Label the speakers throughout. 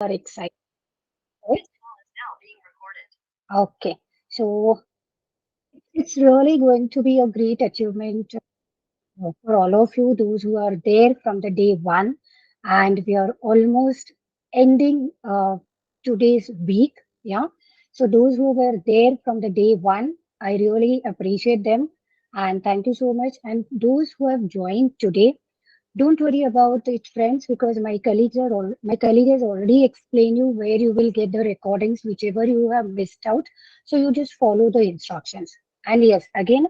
Speaker 1: Are excited. Right? Okay, so it's really going to be a great achievement for all of you, those who are there from the day one, and we are almost ending today's week. Yeah, so those who were there from the day one, I really appreciate them, and thank you so much. And those who have joined today, don't worry about it, friends, because my colleague has already explained you where you will get the recordings, whichever you have missed out. So you just follow the instructions. And yes, again,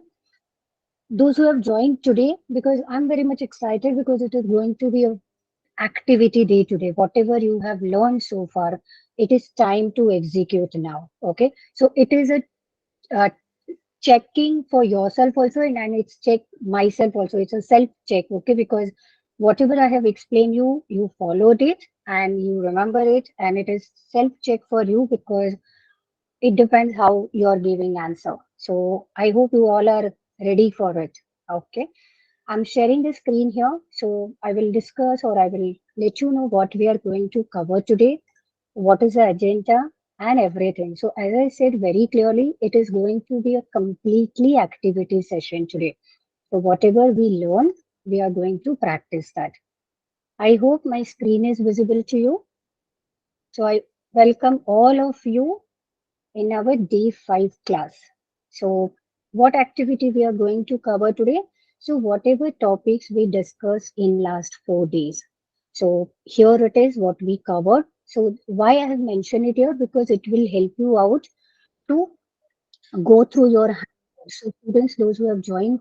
Speaker 1: those who have joined today, because I'm very much excited because it is going to be a activity day today. Whatever you have learned so far, it is time to execute now. Okay, so it is a checking for yourself also, and it's check myself also. It's a self check, okay? Because whatever I have explained you, you followed it and you remember it, and it is self check for you because it depends how you are giving answer. So I hope you all are ready for it. Okay. I'm sharing the screen here, so I will discuss or I will let you know what we are going to cover today, what is the agenda, and everything. So, as I said very clearly, it is going to be a completely activity session today. So, whatever we learn, we are going to practice that. I hope my screen is visible to you. So, I welcome all of you in our day 5 class. So, what activity we are going to cover today? So, whatever topics we discussed in last 4 days. So, here it is what we covered. So, why I have mentioned it here? Because it will help you out to go through your handouts. So students, those who have joined,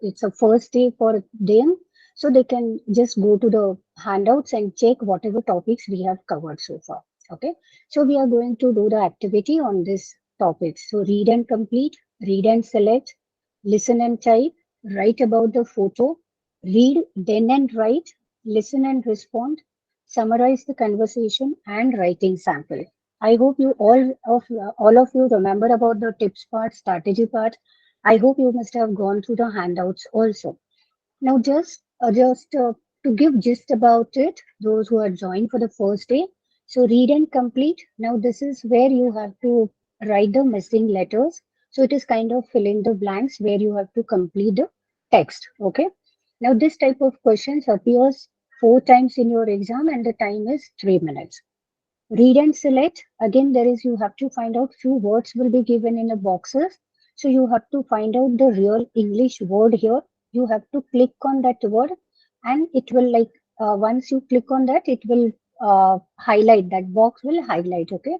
Speaker 1: it's a first day for them, so they can just go to the handouts and check whatever topics we have covered so far. Okay, so we are going to do the activity on this topics. So read and complete, read and select, listen and type, write about the photo, read then and write, listen and respond, summarize the conversation, and writing sample. I hope you all of you remember about the tips part, strategy part. I hope you must have gone through the handouts also. Now, just to give gist about it, those who are joined for the first day. So read and complete. Now, this is where you have to write the missing letters. So it is kind of fill in the blanks where you have to complete the text. Okay. Now, this type of questions appears 4 times in your exam, and the time is 3 minutes. Read and select. Again, there is you have to find out few words will be given in the boxes. So you have to find out the real English word here. You have to click on that word, and it will like once you click on that, it will highlight that box will highlight. Okay.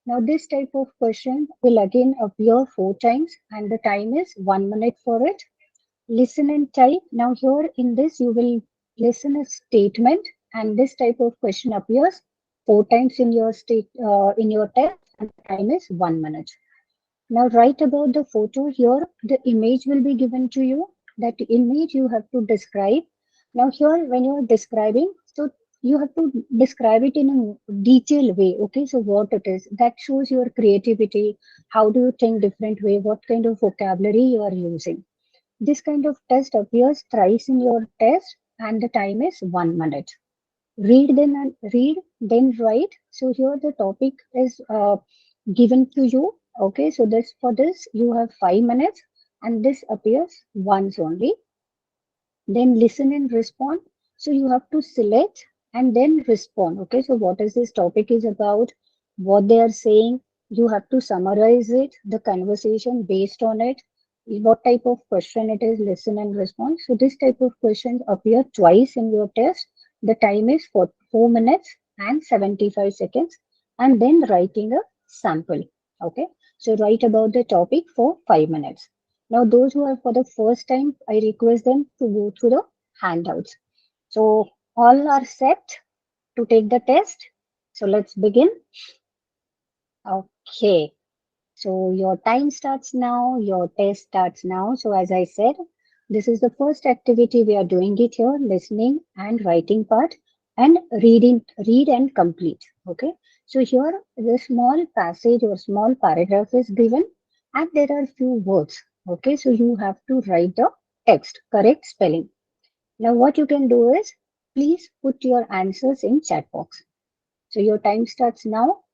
Speaker 1: Now this type of question will again appear 4 times, and the time is 1 minute for it. Listen and type. Now here in this you will listen a statement, and this type of question appears 4 times in your test, and the time is 1 minute. Now write about the photo. Here the image will be given to you. That image you have to describe. Now here when you are describing, so you have to describe it in a detailed way. Okay, so what it is that shows your creativity. How do you think different way? What kind of vocabulary you are using? This kind of test appears thrice in your test, and the time is 1 minute. Read, then write. So here the topic is given to you. Okay, so this for this you have 5 minutes, and this appears once only. Then listen and respond. So you have to select and then respond. Okay, so what is this topic is about, what they are saying, you have to summarize it, the conversation based on it, what type of question it is, listen and respond. So this type of questions appear twice in your test. The time is for 4 minutes and 75 seconds, and then writing a sample. Okay, so write about the topic for 5 minutes. Now, those who are for the first time, I request them to go through the handouts. So, all are set to take the test. So, let's begin. Okay. So, your time starts now, your test starts now. So, as I said, this is the first activity we are doing it here, listening and writing part, and read and complete. Okay. So, here the small passage or small paragraph is given, and there are few words. Okay. So, you have to write the text, correct spelling. Now, what you can do is please put your answers in chat box. So your time starts now.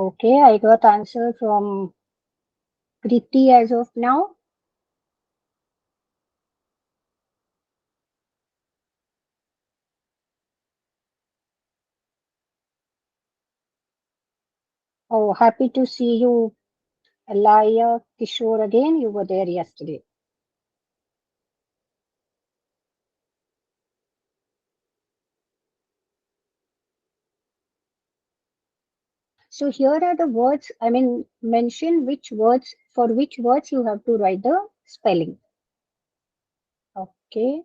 Speaker 1: Okay, I got answer from Kriti as of now. Oh, happy to see you, Alaya Kishore again. You were there yesterday. So here are the words, I mean, mention which words, for which words you have to write the spelling. Okay.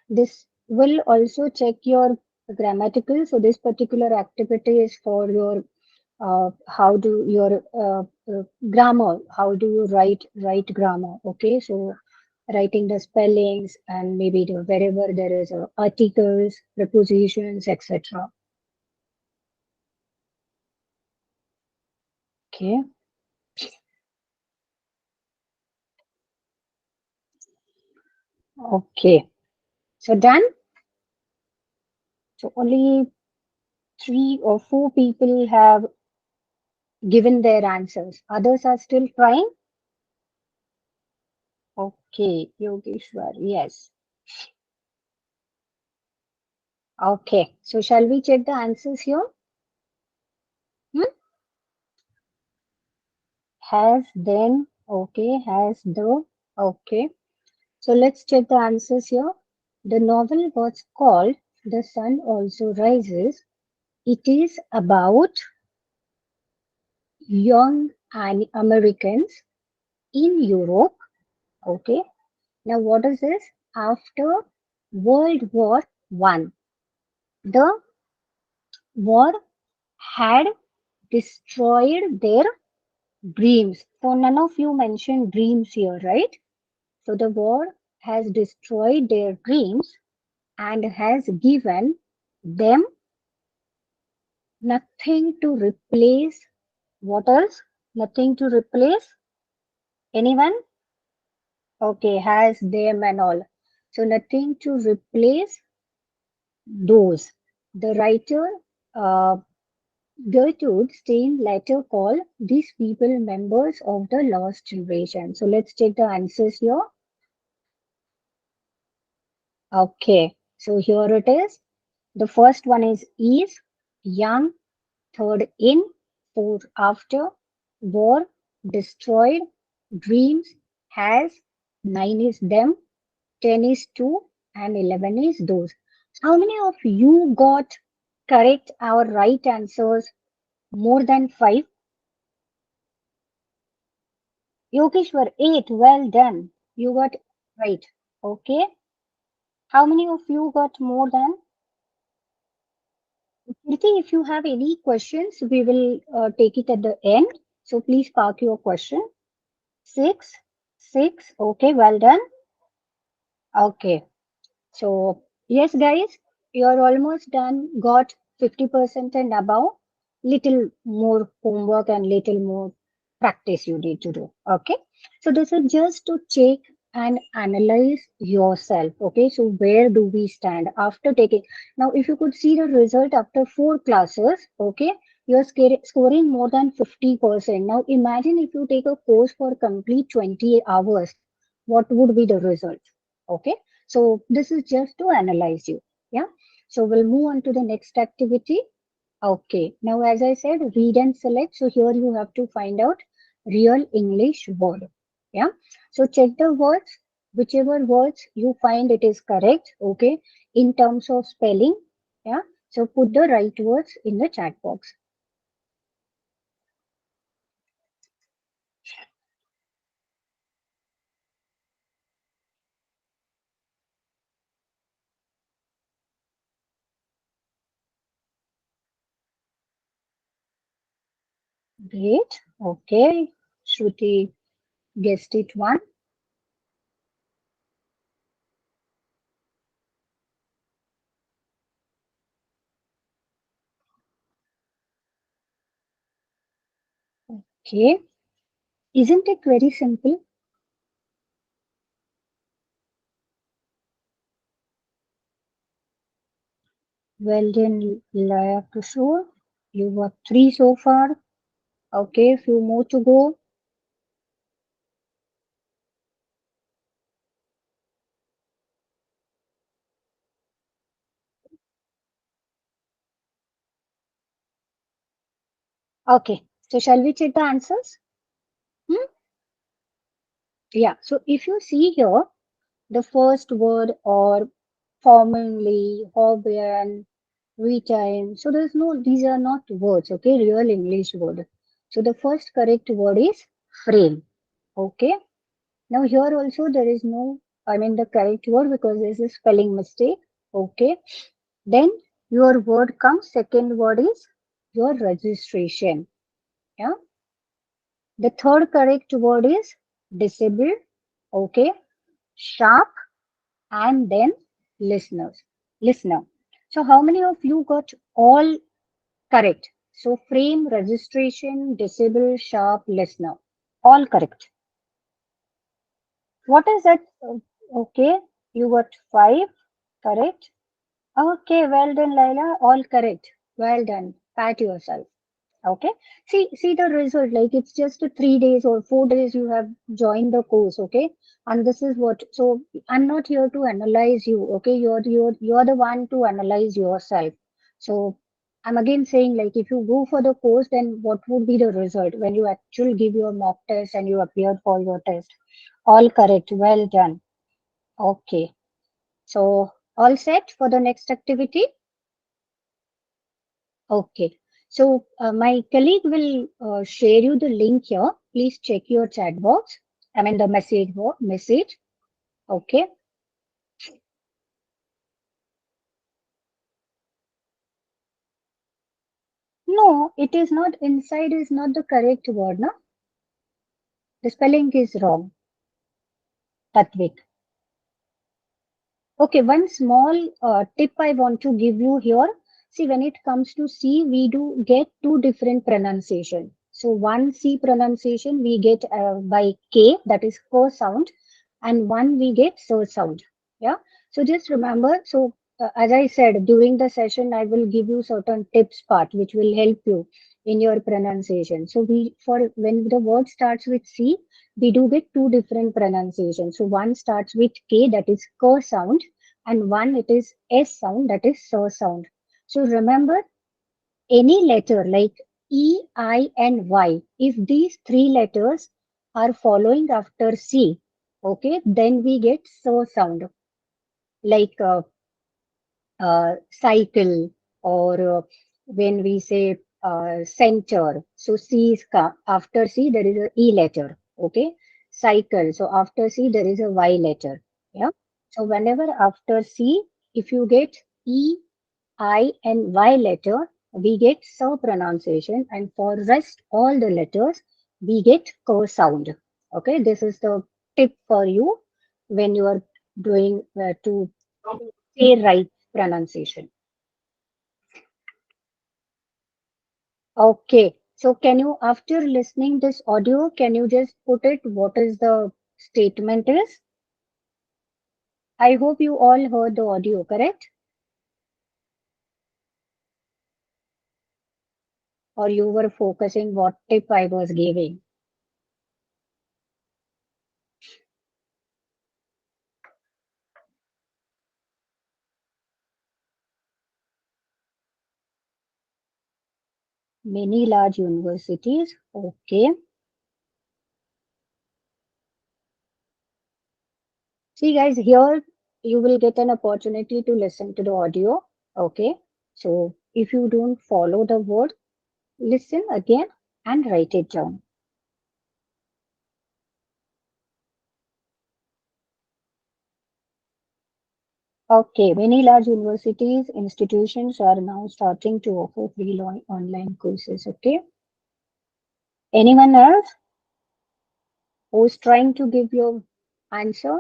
Speaker 1: This will also check your grammatical. So this particular activity is for your how do your grammar, how do you write grammar. Okay, so writing the spellings and maybe wherever there is articles, prepositions, etc. Okay, okay. So done. So only three or four people have given their answers. Others are still trying. Okay, Yogeshwar, yes. Okay, so shall we check the answers here? Hmm? Has, then, okay, has, the, okay. So let's check the answers here. The novel was called The Sun Also Rises. It is about young Americans in Europe. Okay. Now what is this? After World War One, the war had destroyed their dreams. So none of you mentioned dreams here, right? So the war has destroyed their dreams and has given them nothing to replace. What else? Nothing to replace. Anyone? Okay, has them and all. So nothing to replace those. The writer uh, Gertrude Stein later called these people members of the lost generation. So let's check the answers here. Okay, so here it is. The first one is young, third in, fourth after, war, destroyed, dreams, has, nine is them, 10 is two, and 11 is those. How many of you got correct our right answers more than five? Yogeshwar, eight. Well done. You got right. Okay. How many of you got more than? Kriti, if you have any questions, we will take it at the end. So please park your question. Six, six. Okay, well done. Okay. So, yes, guys, you're almost done. Got 50% and above. Little more homework and little more practice you need to do. Okay. So, this is just to check and analyze yourself. Okay. So, where do we stand after taking? Now, if you could see the result after four classes, okay, you're scoring more than 50%. Now, imagine if you take a course for complete 20 hours, what would be the result? Okay. So this is just to analyze you. Yeah. So we'll move on to the next activity. Okay. Now, as I said, read and select. So here you have to find out real English word. Yeah. So check the words, whichever words you find it is correct. Okay. In terms of spelling. Yeah. So put the right words in the chat box. Great. Okay. Shruti guessed it one. Okay. Isn't it very simple? Well then, Laya Kishore, you got three so far. Okay, few more to go. Okay, so shall we check the answers? Hmm? Yeah, so if you see here, the first word or formerly, Hobian, retain. So there's no, these are not words, okay, real English word. So the first correct word is frame. Okay. Now here also there is no, I mean the correct word because there's a spelling mistake. Okay. Then your word comes, second word is your registration. Yeah. The third correct word is disabled. Okay. Sharp and then listeners. Listener. So how many of you got all correct? So frame, registration, disabled, sharp, listener. All correct. What is that? Okay, you got five correct. Okay, well done, Laila. All correct. Well done. Pat yourself. Okay. See the result. Like it's just 3 days or 4 days you have joined the course. Okay. And this is what. So I'm not here to analyze you. Okay. You're the one to analyze yourself. So I'm again saying like if you go for the course, then what would be the result when you actually give your mock test and you appeared for your test? All correct. Well done. Okay. So all set for the next activity. Okay. So my colleague will share you the link here. Please check your chat box. I mean the message. Okay. No, it is not. Inside is not the correct word. No, the spelling is wrong. Tatvik. Okay, one small tip I want to give you here. See, when it comes to C, we do get two different pronunciation. So one C pronunciation we get by K, that is K sound, and one we get so sound. Yeah. So just remember. So as I said during the session, I will give you certain tips part which will help you in your pronunciation. So we for when the word starts with C, we do get two different pronunciations. So one starts with K, that is K sound, and one it is S sound, that is so sound. So remember any letter like E, I, and Y, if these three letters are following after C, okay, then we get so sound like cycle or when we say center. So C is after C there is a E letter. Okay, cycle. So after C there is a Y letter. Yeah. So whenever after C, if you get E, I, and Y letter, we get so pronunciation, and for rest all the letters we get co sound. Okay, this is the tip for you when you are doing to say right pronunciation. Okay. So can you, after listening this audio, can you just put it what is the statement is? I hope you all heard the audio, correct? Or you were focusing what tip I was giving. Many large universities. Okay. See guys, here you will get an opportunity to listen to the audio. Okay. So if you don't follow the word, listen again and write it down. Okay, many large universities, institutions are now starting to offer free online courses. Okay, Anyone else who's trying to give your answer?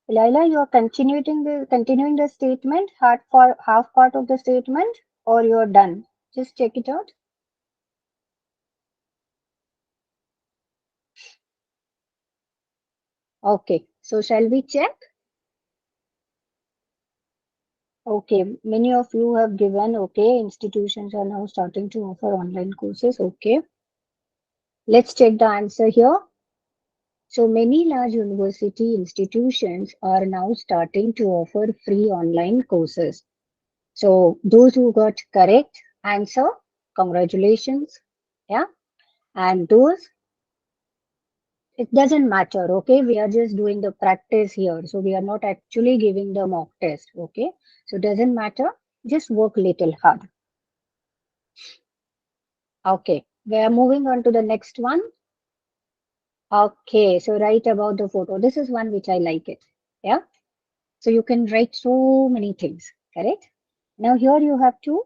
Speaker 1: Laila, you are continuing the statement, half part of the statement, or you're done. Just check it out. Okay, so shall we check? Okay, many of you have given, okay, institutions are now starting to offer online courses. Okay, let's check the answer here. So many large university institutions are now starting to offer free online courses. So those who got correct answer, congratulations. Yeah, and those, it doesn't matter. Okay, we are just doing the practice here. So we are not actually giving the mock test. Okay, so doesn't matter. Just work little hard. Okay, we are moving on to the next one. Okay, so write about the photo. This is one which I like it. Yeah, so you can write so many things, correct? Now here you have to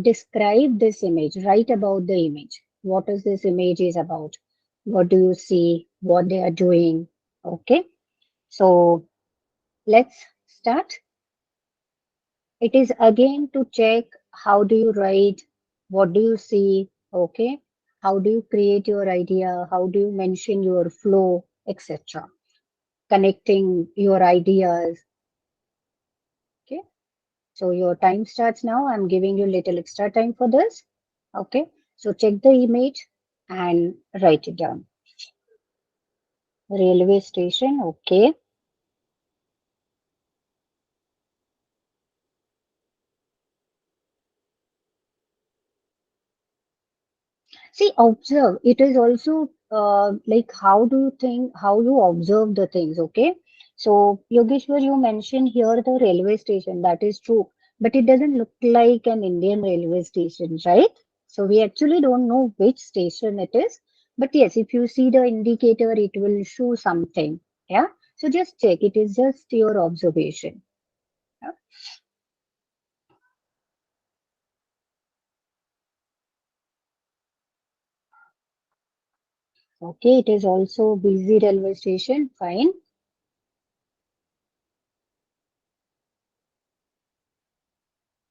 Speaker 1: describe this image, write about the image. What is this image is about? What do you see? What they are doing? Okay, so let's start. It is again to check how do you write, what do you see, okay? How do you create your idea? How do you mention your flow, etc. Connecting your ideas, okay? So your time starts now. I'm giving you little extra time for this, okay? So check the image and write it down. Railway station, okay. See, observe. It is also like how do you think, how you observe the things, okay? So, Yogeshwar, you mentioned here the railway station. That is true. But it doesn't look like an Indian railway station, right? So, we actually don't know which station it is. But yes, if you see the indicator, it will show something. Yeah. So, just check. It is just your observation. Yeah? Okay. It is also busy railway station. Fine.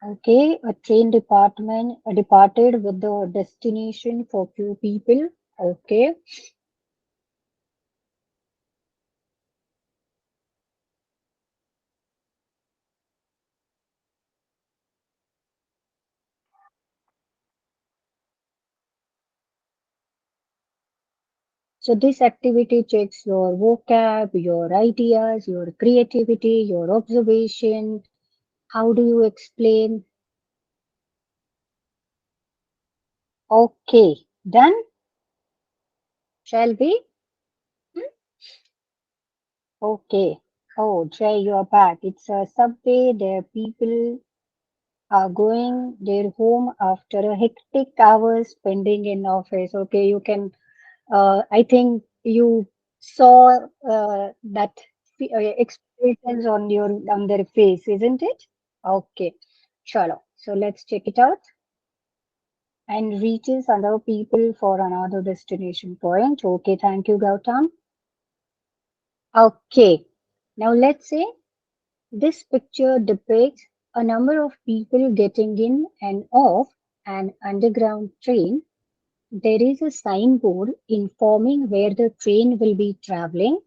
Speaker 1: Okay, a train department departed with the destination for few people. Okay, so this activity checks your vocab, your ideas, your creativity, your observation. How do you explain? Okay, done. Shall we? Hmm? Okay. Oh, Jay, you're back. It's a subway. There people are going their home after a hectic hours spending in office. Okay, you can I think you saw that expressions on your on their face, isn't it? Okay, chalo. So let's check it out. And reaches other people for another destination point. Okay, thank you, Gautam. Okay, now let's say this picture depicts a number of people getting in and off an underground train. There is a signboard informing where the train will be traveling.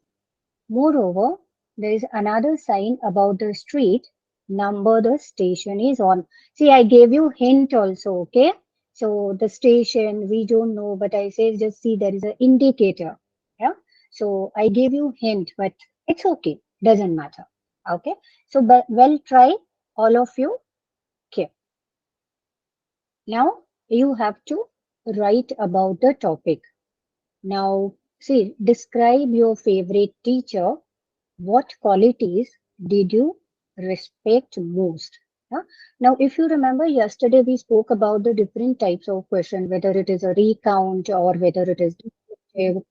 Speaker 1: Moreover, there is another sign about the street number the station is on. See, I gave you hint also, okay? So the station we don't know, but I say just see there is an indicator. Yeah. So I gave you hint, but it's okay. Doesn't matter. Okay. So well try all of you. Okay. Now you have to write about the topic. Now see, describe your favorite teacher. What qualities did you respect most? Yeah. Now, if you remember, yesterday we spoke about the different types of question, whether it is a recount or whether it is descriptive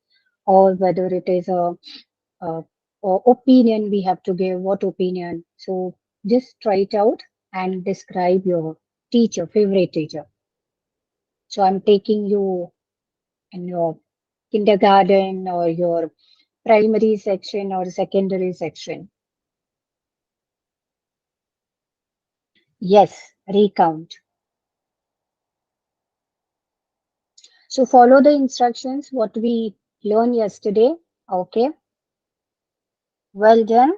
Speaker 1: or whether it is a opinion we have to give, what opinion. So just try it out and describe your teacher, favorite teacher. So I'm taking you in your kindergarten or your primary section or secondary section. Yes, recount. So follow the instructions what we learned yesterday. Okay, well done.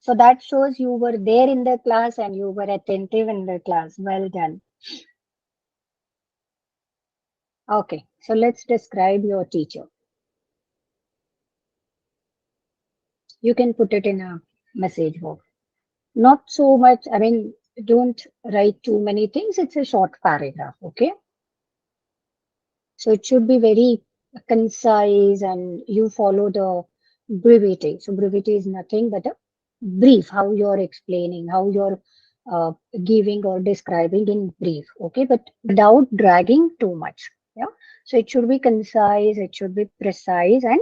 Speaker 1: So that shows you were there in the class and you were attentive in the class. Well done. Okay, so let's describe your teacher. You can put it in a message box. Not so much, I mean, don't write too many things. It's a short paragraph, okay? So it should be very concise and you follow the brevity. So brevity is nothing but a brief, how you're explaining, how you're uh, giving or describing in brief, okay? But without dragging too much, yeah? So it should be concise, it should be precise and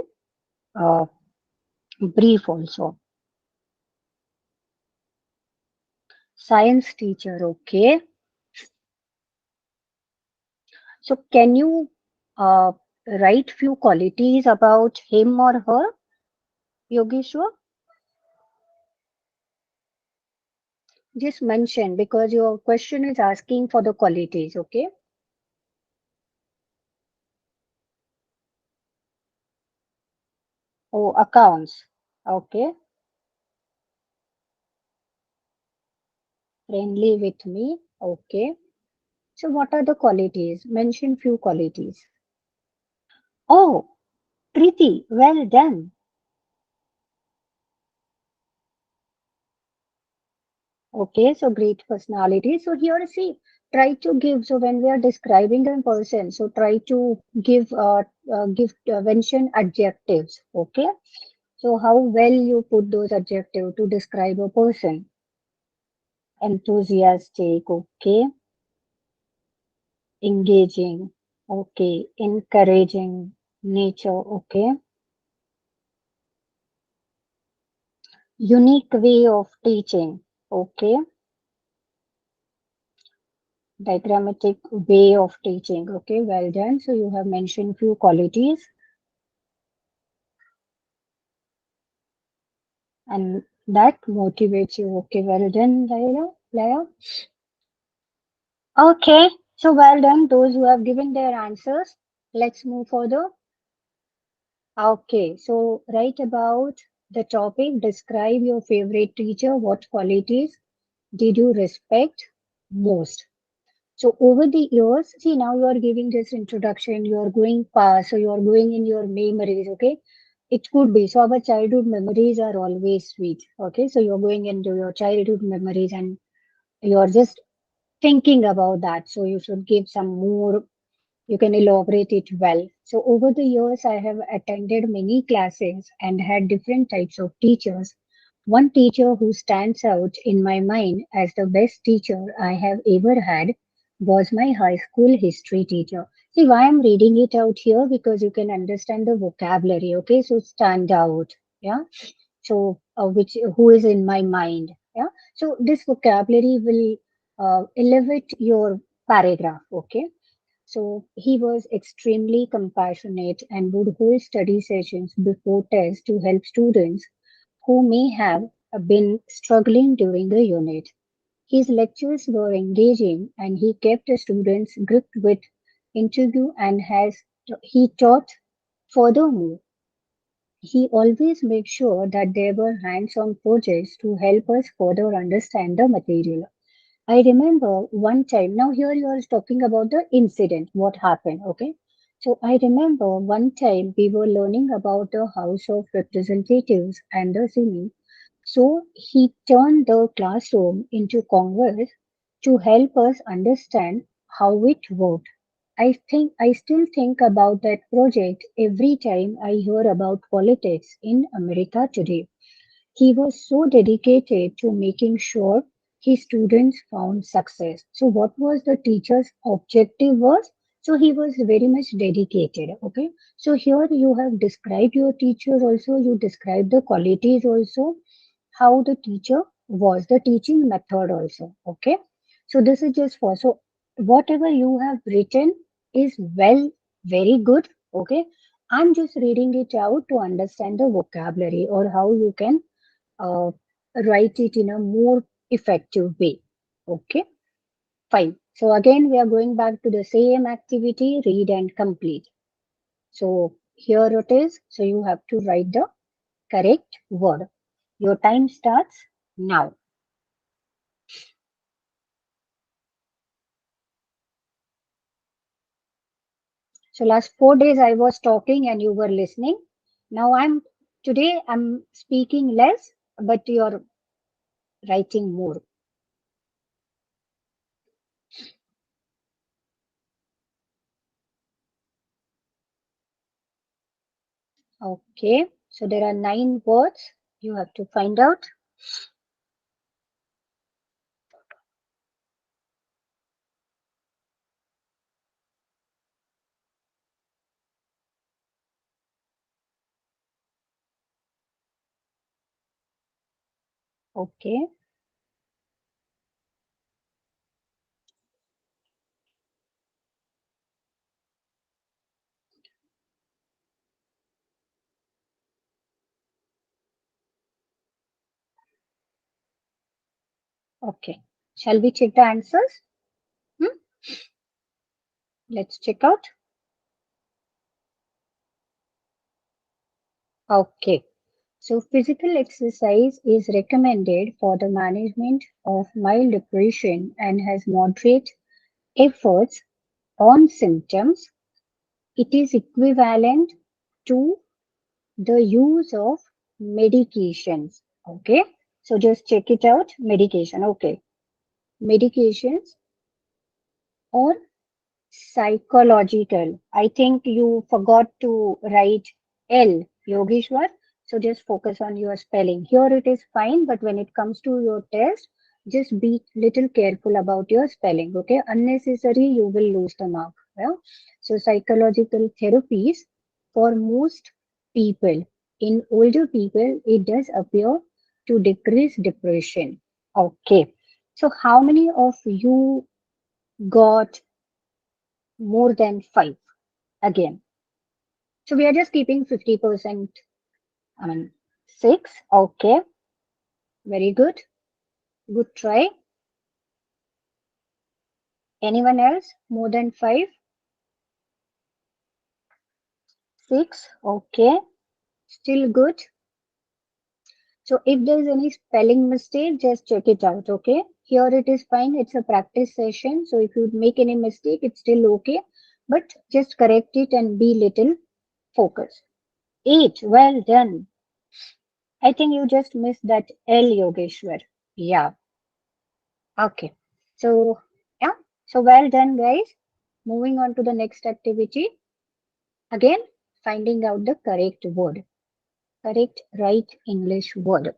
Speaker 1: uh, brief also. Science teacher, okay? So can you write few qualities about him or her, Yogeshwar? Just mention because your question is asking for the qualities, okay? Oh, accounts. Okay. Friendly with me. Okay. So what are the qualities? Mention few qualities. Oh, Preeti, well done. Okay, so great personality. So here, see, try to give. So when we are describing a person, so try to mention adjectives. Okay, so how well you put those adjectives to describe a person. Enthusiastic, okay, engaging, okay, encouraging, nature, okay, unique way of teaching, okay, diagrammatic way of teaching, okay, well done. So you have mentioned few qualities and that motivates you, okay, well done, Laya. Okay, so well done, those who have given their answers. Let's move further. Okay, so write about the topic, describe your favorite teacher, what qualities did you respect most? So over the years, see now you are giving this introduction, you are going past, so you are going in your memories, okay? It could be. So our childhood memories are always sweet, okay? So you're going into your childhood memories and you're just thinking about that. So you should give some more, you can elaborate it well. So over the years, I have attended many classes and had different types of teachers. One teacher who stands out in my mind as the best teacher I have ever had was my high school history teacher. See why I'm reading it out here because you can understand the vocabulary. Okay, so stand out. Yeah. So which who is in my mind. Yeah. So this vocabulary will elevate your paragraph. Okay. So he was extremely compassionate and would hold study sessions before tests to help students who may have been struggling during the unit. His lectures were engaging and he kept the students gripped with interview and has he taught furthermore. He always made sure that there were hands-on projects to help us further understand the material. I remember one time, now here you are talking about the incident, what happened, okay? So I remember one time we were learning about the House of Representatives and the Senate. So he turned the classroom into Congress to help us understand how it worked. I still think about that project every time I hear about politics in America today. He was so dedicated to making sure his students found success. So what was the teacher's objective was? So he was very much dedicated. Okay. So here you have described your teacher also, you described the qualities also, how the teacher was, the teaching method also. Okay. So this is just for, so whatever you have written is well, very good. Okay. I'm just reading it out to understand the vocabulary or how you can uh, write it in a more effective way. Okay. Fine. So again, we are going back to the same activity, read and complete. So here it is. So you have to write the correct word. Your time starts now. So last 4 days I was talking and you were listening. Now today I'm speaking less, but you're writing more. Okay. So there are 9 words you have to find out. Okay. Okay. Shall we check the answers? Hmm? Let's check out. Okay. So physical exercise is recommended for the management of mild depression and has moderate efforts on symptoms. It is equivalent to the use of medications. Okay. So just check it out. Medication. Okay. Medications or psychological. I think you forgot to write L, Yogeshwar. So just focus on your spelling. Here it is fine, but when it comes to your test, just be little careful about your spelling. Okay, unnecessary, you will lose the mark. Yeah? So psychological therapies for most people, in older people, it does appear to decrease depression. Okay. So how many of you got more than 5 again? So we are just keeping 50%, I mean, 6. Okay, very good. Good try. Anyone else? More than 5? 6. Okay, still good. So if there is any spelling mistake, just check it out. Okay, here it is fine. It's a practice session. So if you make any mistake, it's still okay. But just correct it and be little focused. 8. Well done. I think you just missed that L, Yogeshwar. Yeah. Okay. So, yeah. So well done, guys. Moving on to the next activity. Again, finding out the correct word. Correct right English word.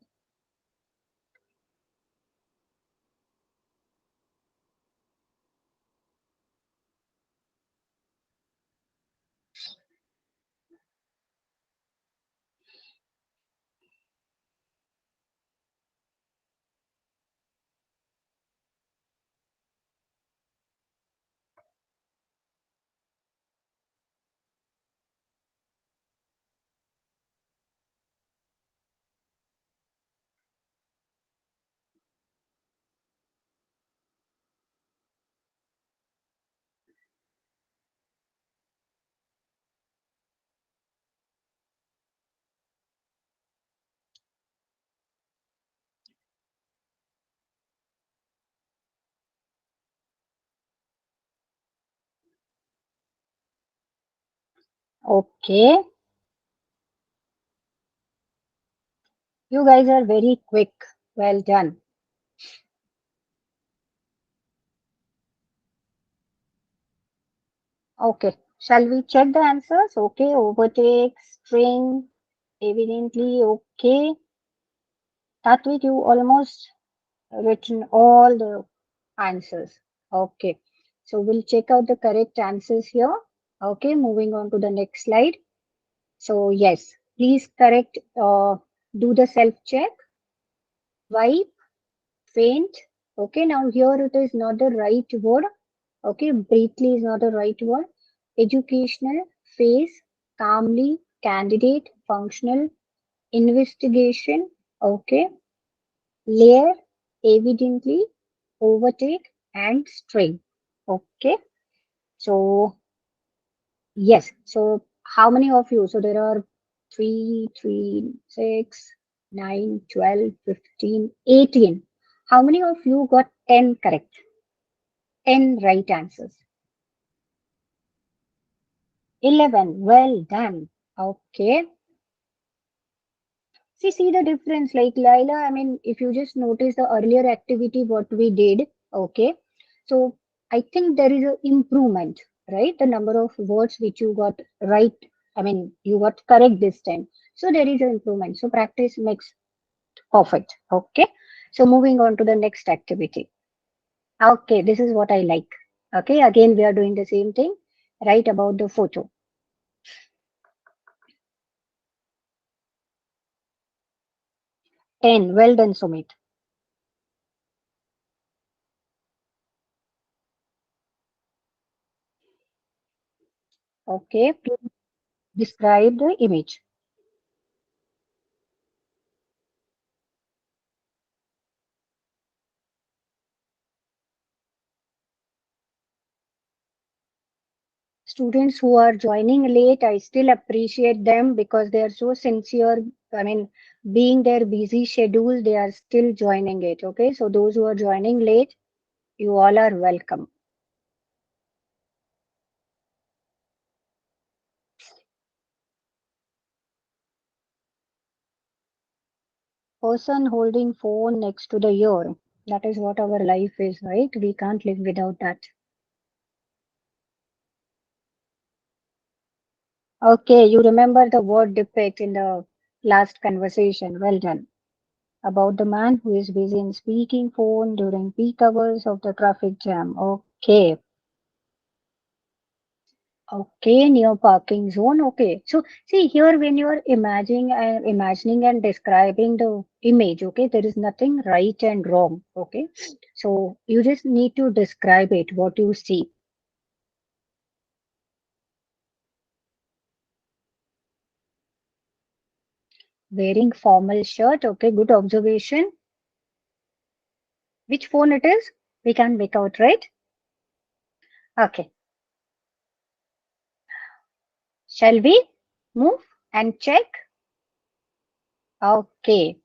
Speaker 1: Okay. You guys are very quick. Well done. Okay. Shall we check the answers? Okay. Overtake, string, evidently. Okay. Tatwik, you almost written all the answers. Okay. So we'll check out the correct answers here. Okay. Moving on to the next slide. So yes, please do the self check, wipe, faint. Okay, now here it is not the right word. Okay, briefly is not the right word. Educational, phase, calmly, candidate, functional, investigation, okay, layer, evidently, overtake, and string. Okay, so yes, so how many of you? So there are 3, 6, 9, 12, 15, 18. How many of you got 10 correct? 10 right answers. 11. Well done. Okay. See the difference. Like Laila, I mean, if you just notice the earlier activity, what we did, okay. So I think there is a improvement, right? The number of words which you got right, I mean, you got correct this time. So there is an improvement. So practice makes perfect. Okay. So moving on to the next activity. Okay, this is what I like. Okay, again, we are doing the same thing. Write about the photo. 10. Well done, Sumit. Okay, please describe the image. Students who are joining late, I still appreciate them because they are so sincere. I mean, being their busy schedule, they are still joining it. Okay, so those who are joining late, you all are welcome. Person holding phone next to the ear. That is what our life is, right? We can't live without that. Okay, you remember the word depict in the last conversation. Well done. About the man who is busy in speaking phone during peak hours of the traffic jam. Okay. Okay, near parking zone. Okay. So see here when you are imagining and describing the image, okay, there is nothing right and wrong. Okay. So you just need to describe it, what you see. Wearing formal shirt. Okay, good observation. Which phone it is? We can make out, right? Okay. Shall we move and check? Okay.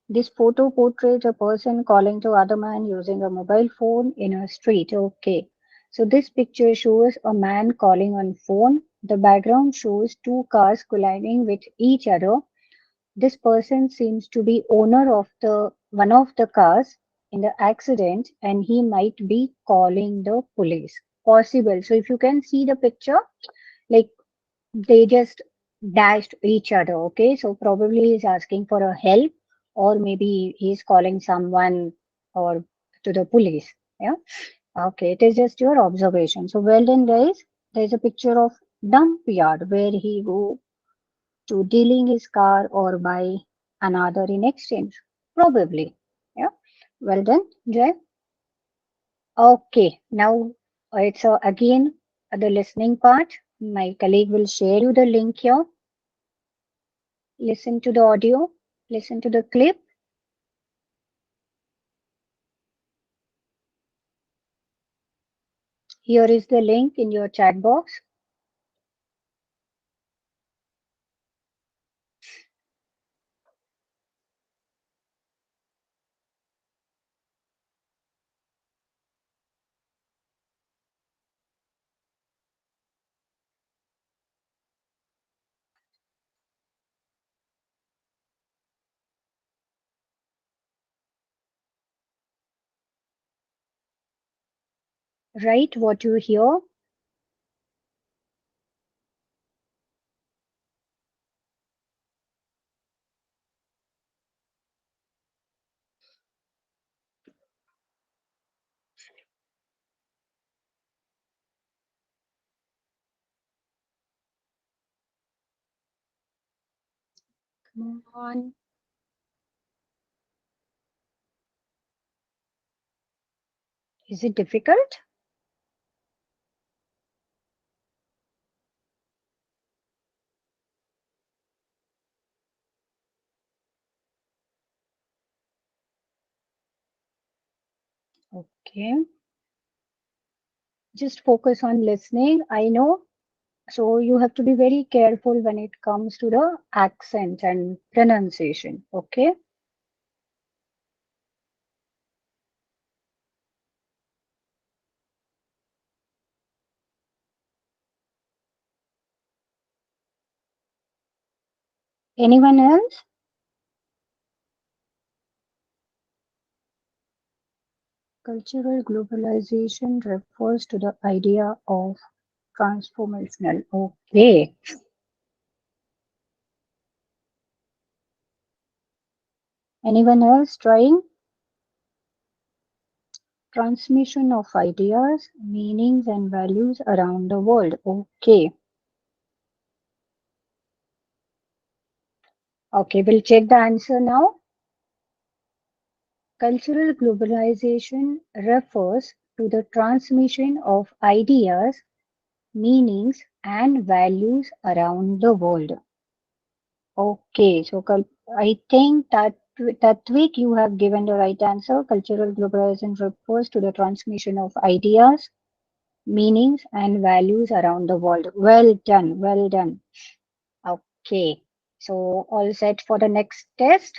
Speaker 1: This photo portrays a person calling to other man using a mobile phone in a street. Okay. So this picture shows a man calling on phone. The background shows two cars colliding with each other. This person seems to be owner of the one of the cars in the accident and he might be calling the police. Possible. So if you can see the picture, like they just dashed each other. Okay, so probably he's asking for a help, or maybe he's calling someone or to the police. Yeah, okay, it is just your observation. So well done, guys. There's a picture of dump yard where he go to dealing his car or buy another in exchange. Probably. Yeah, well done, Jay. Okay, now it's again the listening part. My colleague will share you the link here. Listen to the audio, listen to the clip. Here is the link in your chat box. Write what you hear. Come on. Is it difficult? Okay, just focus on listening. I know. So you have to be very careful when it comes to the accent and pronunciation. Okay. Anyone else? Cultural globalization refers to the idea of transformational. Okay. Anyone else trying? Transmission of ideas, meanings, and values around the world. Okay. Okay, we'll check the answer now. Cultural globalization refers to the transmission of ideas, meanings, and values around the world. Okay, so I think that Tatvik, you have given the right answer. Cultural globalization refers to the transmission of ideas, meanings, and values around the world. Well done, well done. Okay, so all set for the next test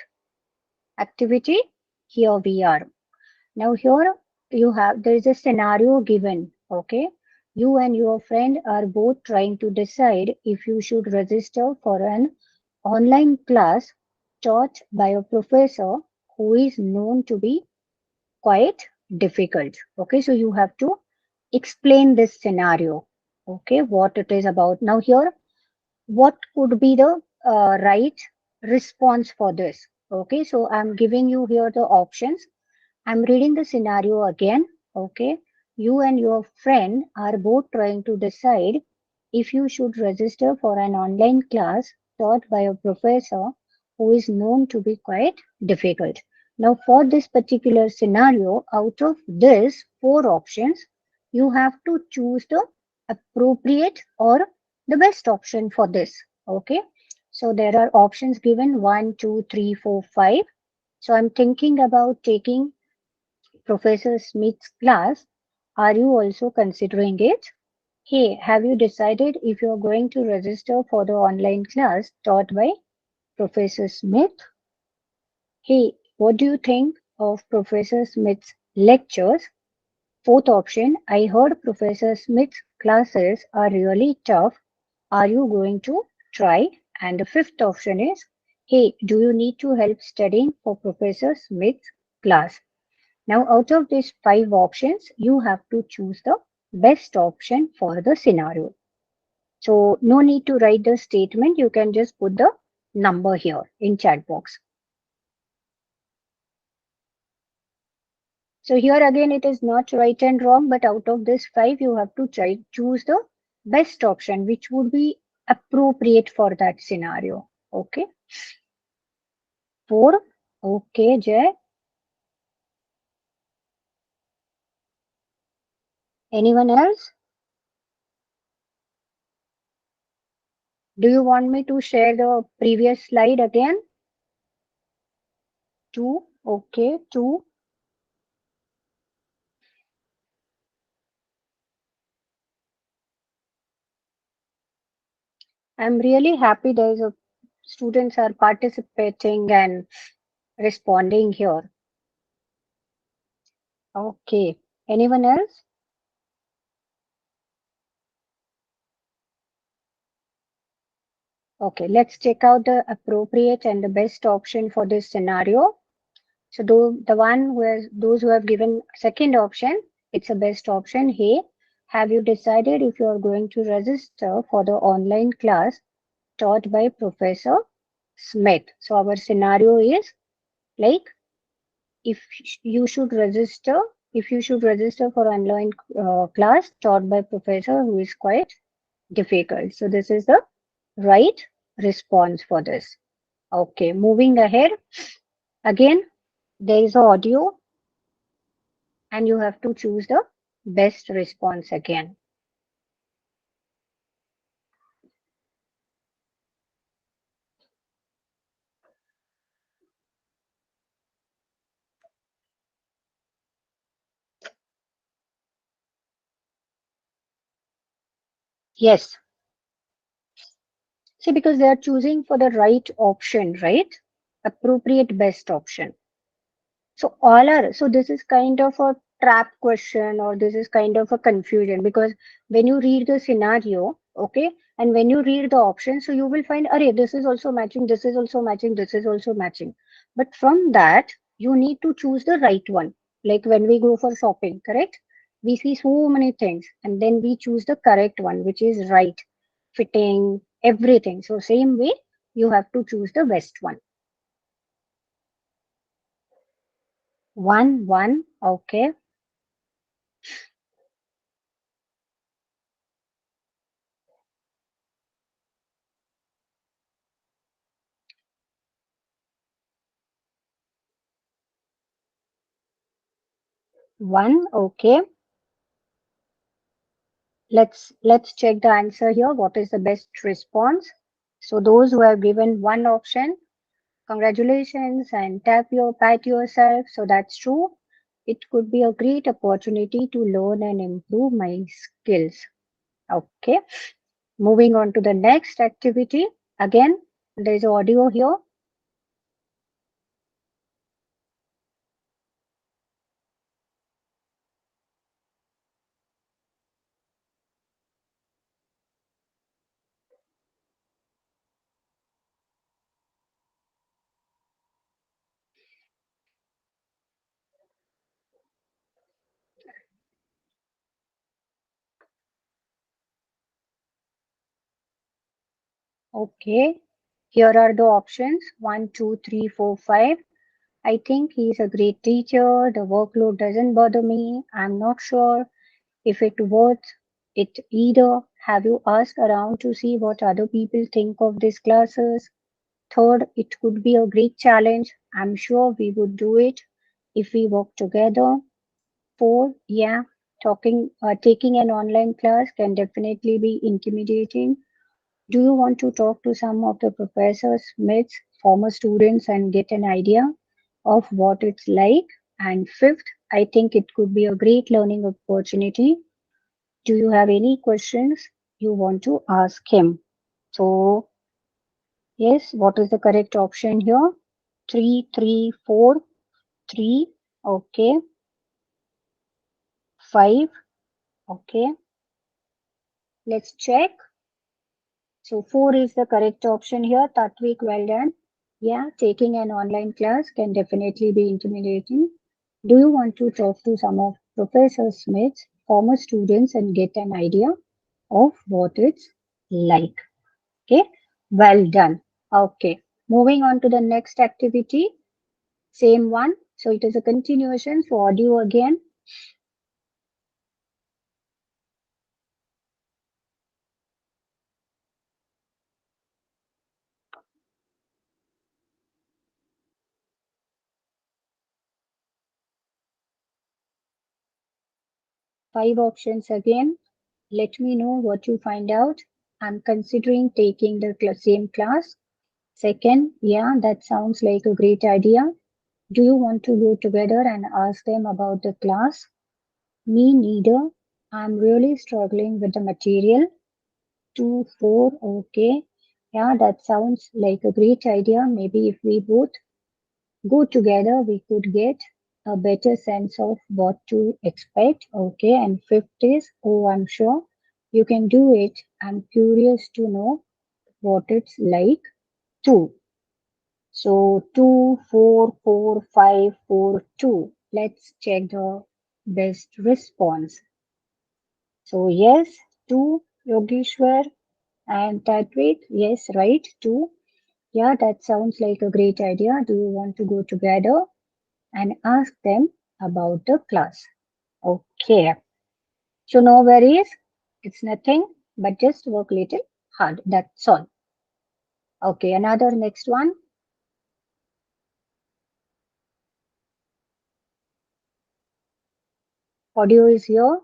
Speaker 1: activity. Here we are. Now here you have there is a scenario given. Okay, you and your friend are both trying to decide if you should register for an online class taught by a professor who is known to be quite difficult. Okay, so you have to explain this scenario. Okay, what it is about. Now here, what could be the right response for this? Okay, so I'm giving you here the options. I'm reading the scenario again. Okay. You and your friend are both trying to decide if you should register for an online class taught by a professor who is known to be quite difficult. Now, for this particular scenario, out of this four options, you have to choose the appropriate or the best option for this. Okay. So there are options given one, two, three, four, five. So I'm thinking about taking Professor Smith's class. Are you also considering it? Hey, have you decided if you're going to register for the online class taught by Professor Smith? Hey, what do you think of Professor Smith's lectures? Fourth option, I heard Professor Smith's classes are really tough. Are you going to try? And the fifth option is, hey, do you need to help studying for Professor Smith's class? Now, out of these five options, you have to choose the best option for the scenario. So, no need to write the statement. You can just put the number here in chat box. So here again, it is not right and wrong, but out of this five, you have to try choose the best option, which would be appropriate for that scenario. Okay. Four. Okay, Jay. Anyone else? Do you want me to share the previous slide again? Two. Okay, two. I'm really happy there's a students are participating and responding here. Okay. Anyone else? Okay, let's check out the appropriate and the best option for this scenario. So the one who has those who have given second option, it's a best option. Hey, have you decided if you are going to register for the online class taught by Professor Smith? So our scenario is like if you should register if you should register for online class taught by professor who is quite difficult. So this is the right response for this. Okay, moving ahead. Again, there is audio and you have to choose the best response again. Yes. See, because they are choosing for the right option, right? Appropriate best option. So all are, so this is kind of a trap question, or this is kind of a confusion, because when you read the scenario, okay, and when you read the options, so you will find, array, this is also matching, this is also matching, this is also matching. But from that, you need to choose the right one. Like when we go for shopping, correct? We see so many things and then we choose the correct one, which is right, fitting, everything. So same way, you have to choose the best one. One, okay. One, okay. Let's check the answer here. What is the best response? So those who have given one option, congratulations and pat yourself. So that's true. It could be a great opportunity to learn and improve my skills. Okay. Moving on to the next activity. Again, there's audio here. Okay. Here are the options. One, two, three, four, five. I think he's a great teacher. The workload doesn't bother me. I'm not sure if it worth it either. Have you asked around to see what other people think of these classes? Third, it could be a great challenge. I'm sure we would do it if we work together. Four, yeah, taking an online class can definitely be intimidating. Do you want to talk to some of the professors, mates, former students and get an idea of what it's like? And fifth, I think it could be a great learning opportunity. Do you have any questions you want to ask him? So, yes, what is the correct option here? Three, three, four, three, okay, five, okay. Let's check. So four is the correct option here. Tatwik, well done. Yeah, taking an online class can definitely be intimidating. Do you want to talk to some of Professor Smith's former students and get an idea of what it's like? Okay, well done. Okay, moving on to the next activity. Same one. So it is a continuation. So audio again. Five options again. Let me know what you find out. I'm considering taking the same class. Second, yeah, that sounds like a great idea. Do you want to go together and ask them about the class? Me neither. I'm really struggling with the material. Two, four, okay. Yeah, that sounds like a great idea. Maybe if we both go together, we could get a better sense of what to expect. Okay. And fifth is, oh, I'm sure you can do it. I'm curious to know what it's like too. So two, four, four, five, four, two. Let's check the best response. So yes, two, Yogeshwar and Tatwik. Yes, right, two. Yeah, that sounds like a great idea. Do you want to go together and ask them about the class? Okay. So no worries. It's nothing but just work little hard. That's all. Okay, another next one. Audio is here.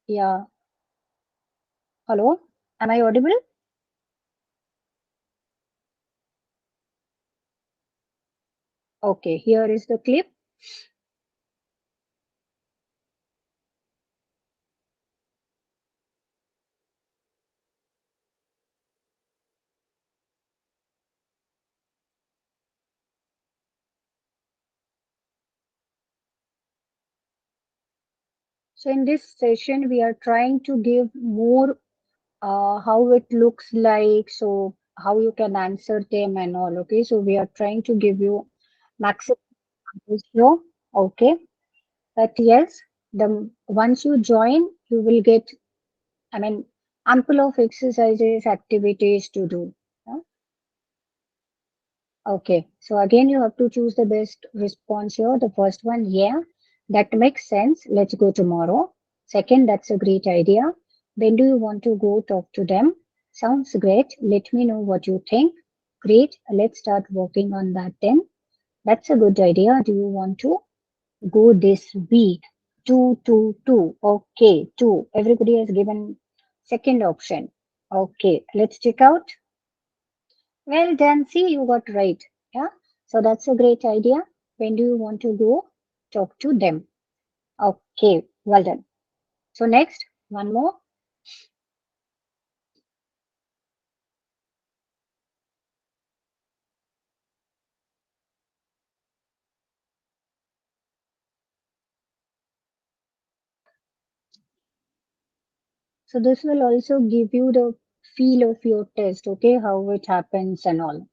Speaker 1: Yeah. Hello. Am I audible? Okay, here is the clip. So in this session, we are trying to give more how it looks like, so how you can answer them and all. Okay, so we are trying to give you maximum answers here. Okay, but yes, the once you join, you will get, I mean, ample of exercises, activities to do. Yeah? Okay, so again, you have to choose the best response here. The first one, yeah, that makes sense. Let's go tomorrow. Second, that's a great idea. When do you want to go talk to them? Sounds great. Let me know what you think. Great. Let's start working on that then. That's a good idea. Do you want to go this week? Two, two, two. Okay, two. Everybody has given second option. Okay, let's check out. Well done. See, you got right. Yeah. So that's a great idea. When do you want to go? Talk to them. Okay. Well done. So next, one more. So this will also give you the feel of your test. Okay. How it happens and all.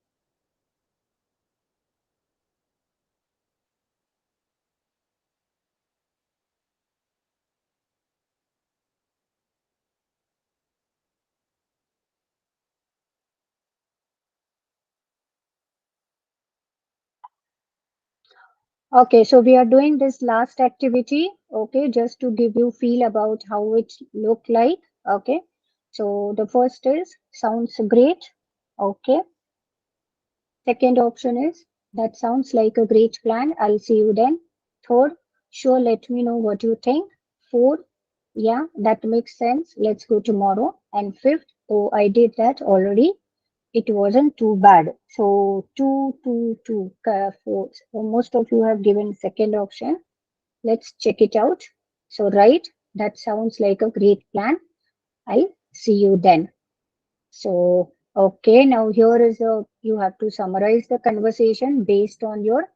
Speaker 1: Okay. So we are doing this last activity. Okay. Just to give you feel about how it look like. Okay. So the first is sounds great. Okay. Second option is, that sounds like a great plan. I'll see you then. Third, sure, let me know what you think. Fourth, yeah, that makes sense. Let's go tomorrow. And fifth, oh, I did that already. It wasn't too bad. So two, two, two. Four. So most of you have given second option. Let's check it out. So right, that sounds like a great plan. I'll see you then. So, okay, now here is a, you have to summarize the conversation based on your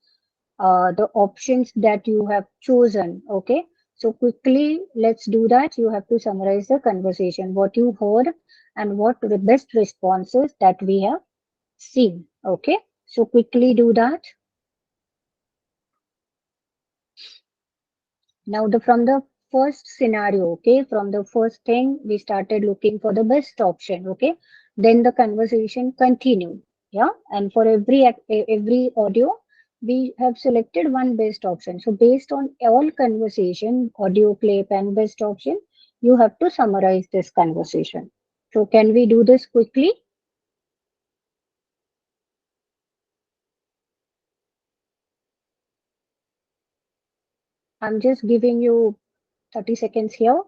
Speaker 1: the options that you have chosen. Okay, so quickly let's do that. You have to summarize the conversation, what you heard and what the best responses that we have seen. Okay, so quickly do that. Now, from the first scenario, okay, from the first thing, we started looking for the best option, okay. Then the conversation continued, yeah. And for every audio, we have selected one best option. So based on all conversation, audio clip and best option, you have to summarize this conversation. So can we do this quickly? I'm just giving you 30 seconds here.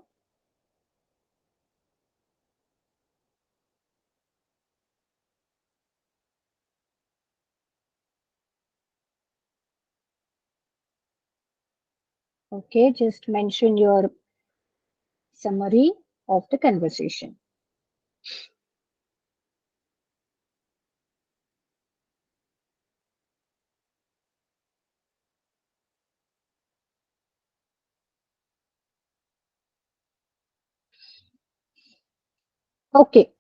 Speaker 1: Okay, just mention your summary of the conversation. Okay,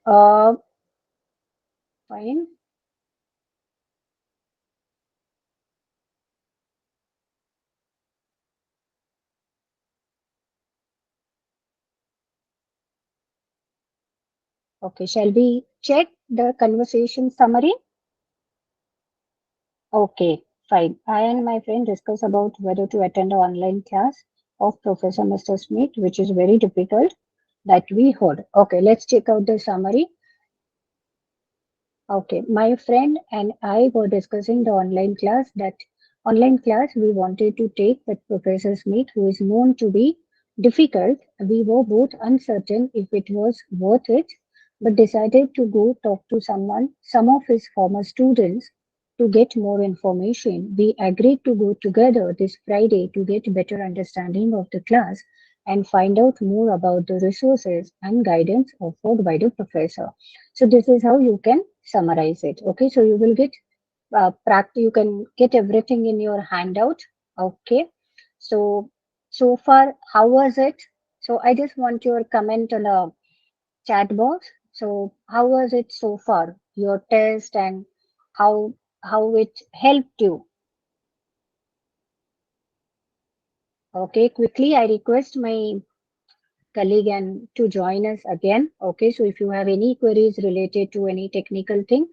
Speaker 1: fine. Okay, shall we check the conversation summary? Okay, fine. I and my friend discuss about whether to attend an online class of Professor Mr. Smith, which is very difficult that we heard. Okay, let's check out the summary. Okay, my friend and I were discussing the online class we wanted to take with Professor Smith, who is known to be difficult. We were both uncertain if it was worth it, but decided to go talk to some of his former students to get more information, we agreed to go together this Friday to get better understanding of the class and find out more about the resources and guidance offered by the professor. So this is how you can summarize it. Okay, so you will get practice. You can get everything in your handout. Okay, so so far, how was it? So I just want your comment on the chat box. So how was it so far? Your test and how how it helped you? Okay, quickly I request my colleague and to join us again. Okay, so if you have any queries related to any technical thing,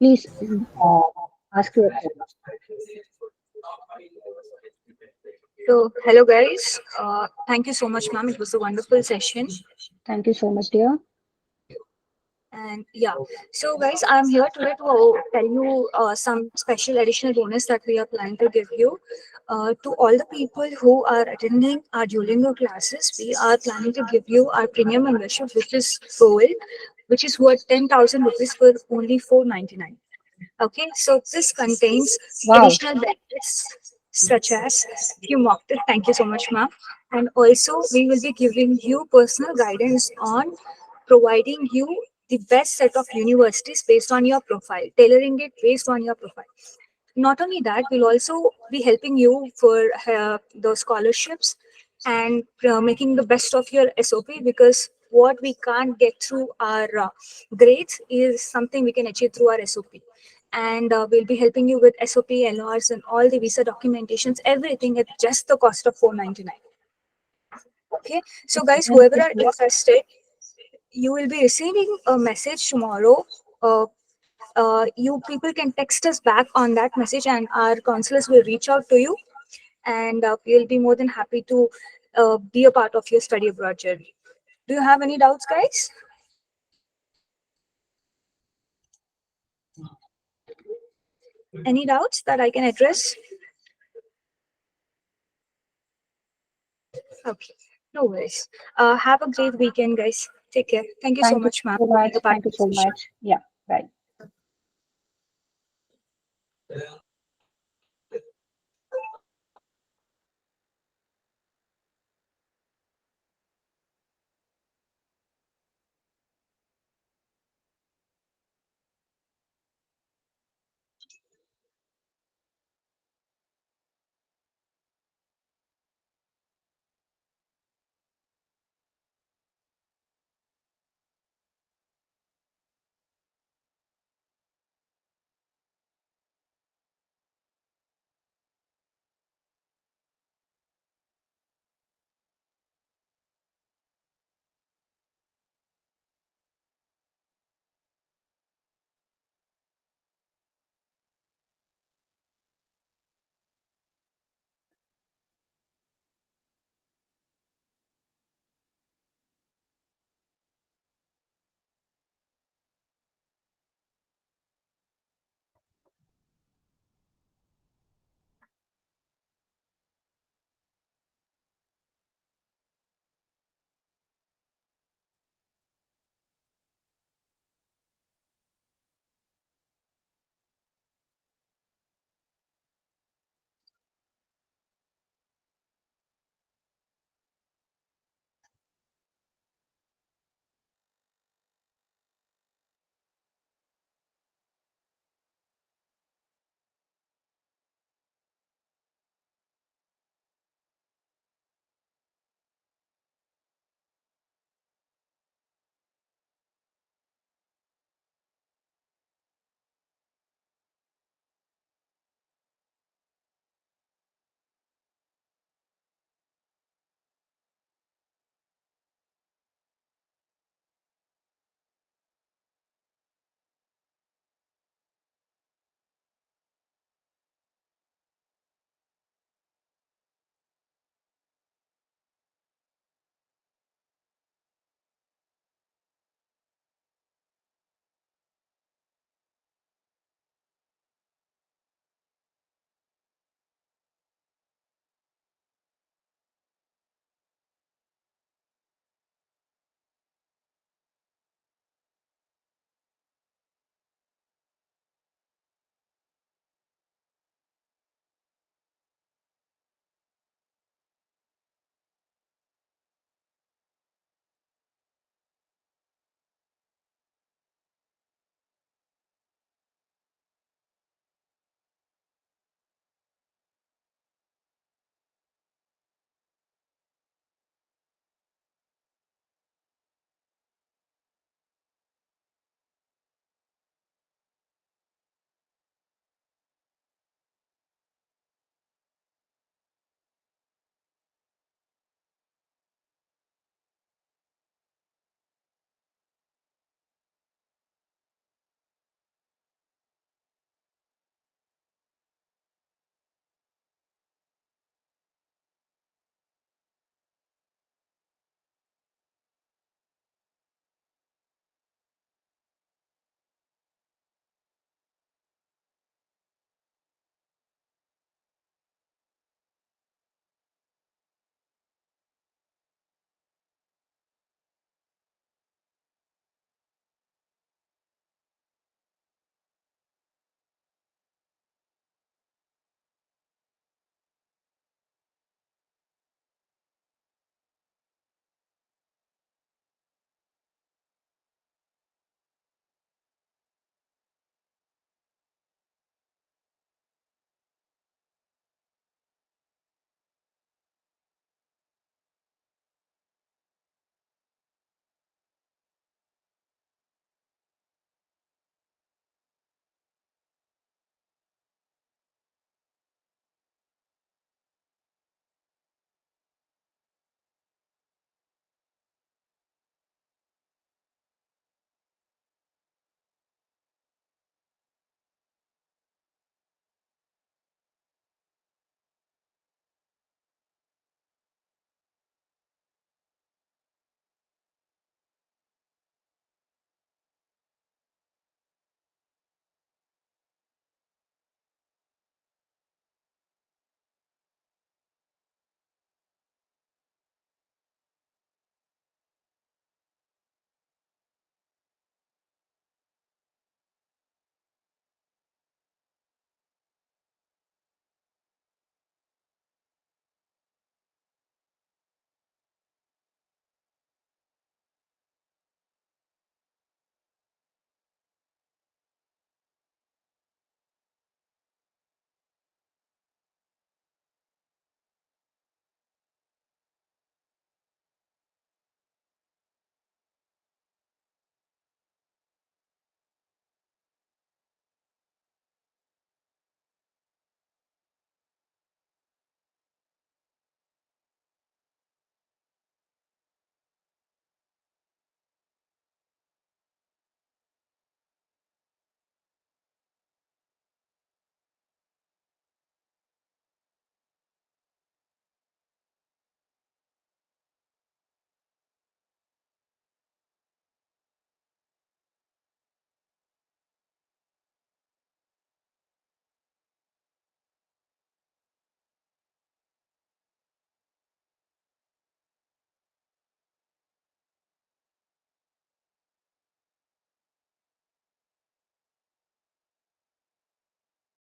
Speaker 1: please ask your colleague.
Speaker 2: So, hello guys. Thank you so much, ma'am. It was a wonderful session.
Speaker 1: Thank you so much, dear.
Speaker 2: And yeah, so guys, I'm here today to tell you some special additional bonus that we are planning to give you. To all the people who are attending our Duolingo classes, we are planning to give you our premium membership, which is gold, which is worth 10,000 rupees for only 499. Okay, so this contains
Speaker 1: Wow.
Speaker 2: additional benefits such as few mock tests. Thank you so much, ma'am. And also, we will be giving you personal guidance on providing you the best set of universities based on your profile, tailoring it based on your profile. Not only that, we'll also be helping you for the scholarships and making the best of your SOP, because what we can't get through our grades is something we can achieve through our SOP. And we'll be helping you with SOP, LRs, and all the visa documentations, everything at just the cost of 499. Okay, so guys,
Speaker 1: Very
Speaker 2: whoever
Speaker 1: good.
Speaker 2: are interested, you will be receiving a message tomorrow. You people can text us back on that message, and our counselors will reach out to you, and we'll be more than happy to be a part of your study abroad journey. Do you have any doubts, guys? Any doubts that I can address? Okay, no worries. Have a great weekend, guys. Take care. Thank you so
Speaker 1: Thank you
Speaker 2: much, ma'am,
Speaker 1: so
Speaker 2: for being
Speaker 1: much.
Speaker 2: a part
Speaker 1: Thank
Speaker 2: of
Speaker 1: you
Speaker 2: the
Speaker 1: so
Speaker 2: session.
Speaker 1: much. Yeah, right.